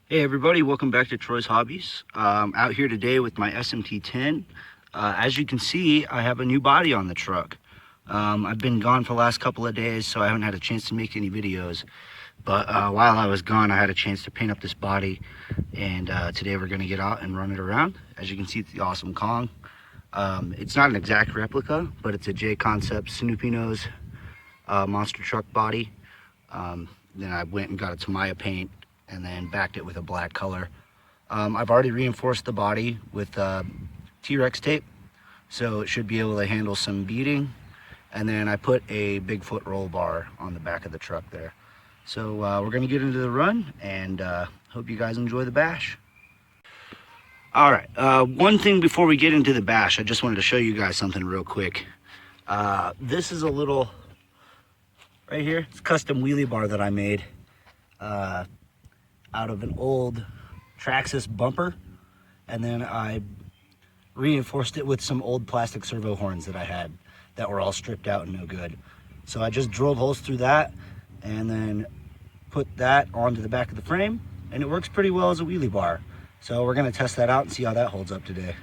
Hey everybody, welcome back to Troy's Hobbies. Out here today with my SMT10. As you can see, I have a new body on the truck. I've been gone for the last couple of days, so I haven't had a chance to make any videos. But while I was gone, I had a chance to paint up this body, and today we're going to get out and run it around. As you can see, it's the awesome Kong. It's not an exact replica, but it's a J Concept Snoopy Nose monster truck body. Then I went and got a Tamiya paint and then backed it with a black color. I've already reinforced the body with T-Rex tape, so it should be able to handle some beating. And then I put a Bigfoot roll bar on the back of the truck there. So we're gonna get into the run, and hope you guys enjoy the bash. All right, one thing before we get into the bash, I just wanted to show you guys something real quick. This is a little, right here, it's a custom wheelie bar that I made out of an old Traxxas bumper, and then I reinforced it with some old plastic servo horns that I had that were all stripped out and no good. So I just drilled holes through that and then put that onto the back of the frame, and it works pretty well as a wheelie bar. So we're gonna test that out and see how that holds up today.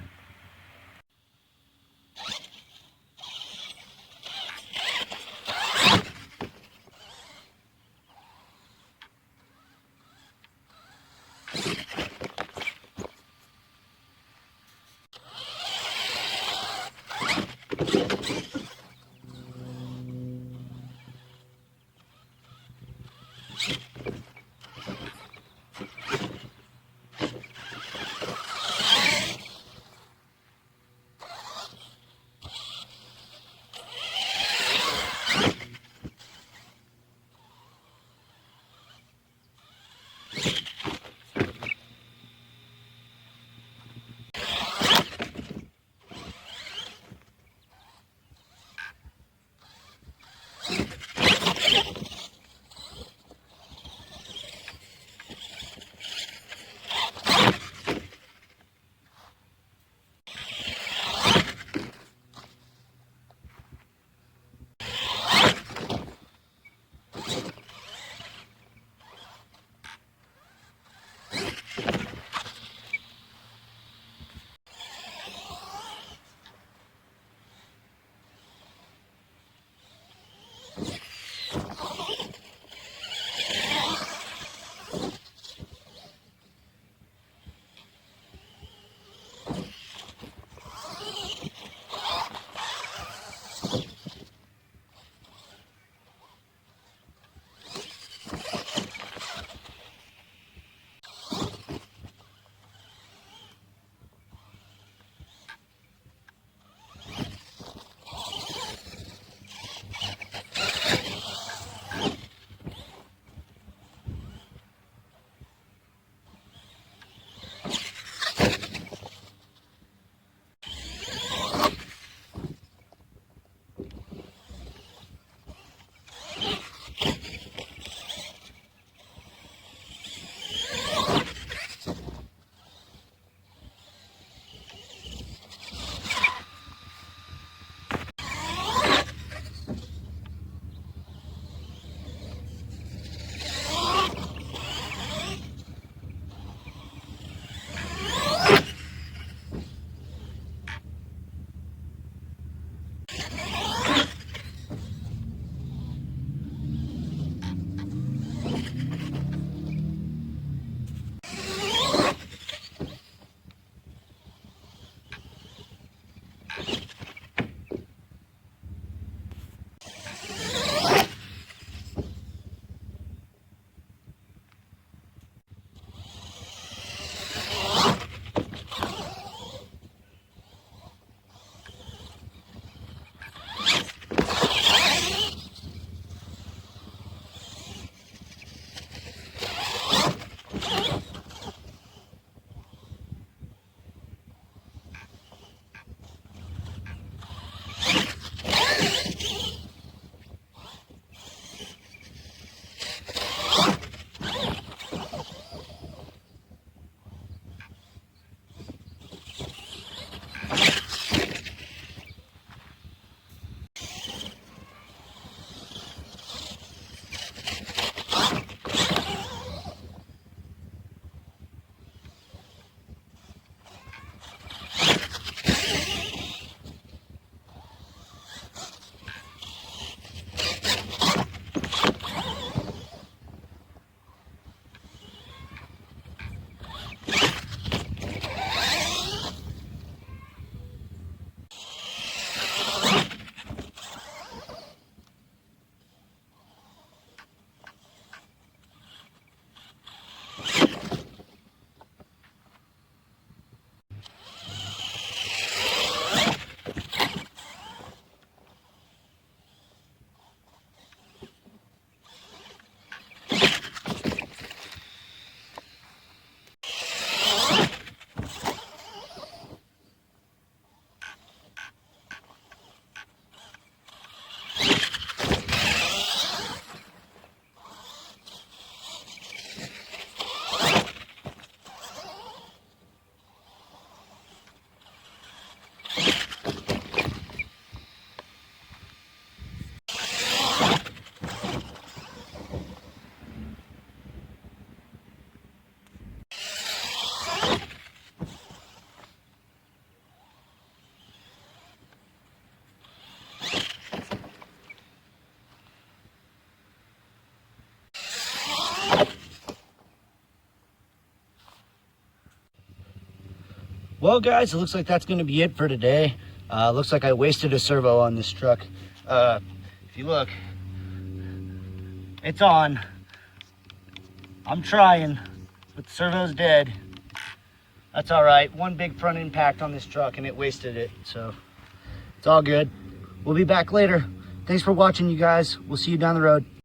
Well, guys, it looks like that's going to be it for today. Looks like I wasted a servo on this truck. If you look, it's on. I'm trying, but the servo's dead. That's all right. One big front impact on this truck and it wasted it. So it's all good. We'll be back later. Thanks for watching, you guys. We'll see you down the road.